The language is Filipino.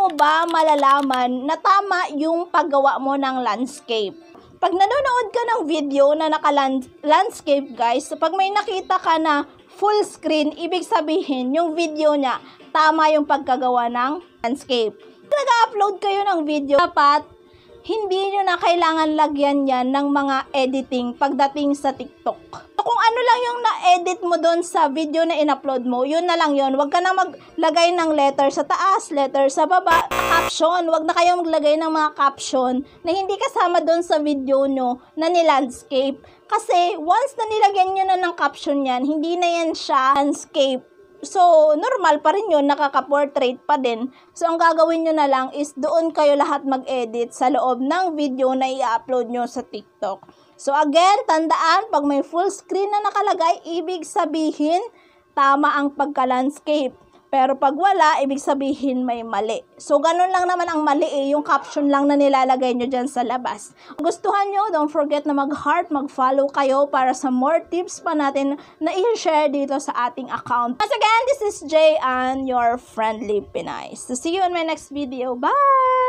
mo ba malalaman na tama yung paggawa mo ng landscape? Pag nanonood ka ng video na naka-landscape guys, pag may nakita ka na full screen, ibig sabihin yung video niya, tama yung pagkagawa ng landscape. Nag-upload kayo ng video, dapat hindi nyo na kailangan lagyan yan ng mga editing pagdating sa TikTok. Kung ano lang yung na-edit mo doon sa video na in-upload mo, yun na lang yun. Huwag ka na maglagay ng letter sa taas, letter sa baba, caption. Huwag na kayong maglagay ng mga caption na hindi kasama doon sa video nyo na ni-landscape. Kasi once na nilagyan nyo na ng caption yan, hindi na yan siya landscape. So, normal pa rin yun, nakaka-portrait pa din. So, ang gagawin nyo na lang is doon kayo lahat mag-edit sa loob ng video na i-upload nyo sa TikTok. So, again, tandaan, pag may full screen na nakalagay, ibig sabihin, tama ang pagka-landscape. Pero pag wala, ibig sabihin may mali. So, ganun lang naman ang mali eh, yung caption lang na nilalagay nyo dyan sa labas. Kung gustuhan nyo, don't forget na mag-heart, mag-follow kayo para sa more tips pa natin na i-share dito sa ating account. Once again, this is Jay and your friendly Pinay. So, see you in my next video. Bye!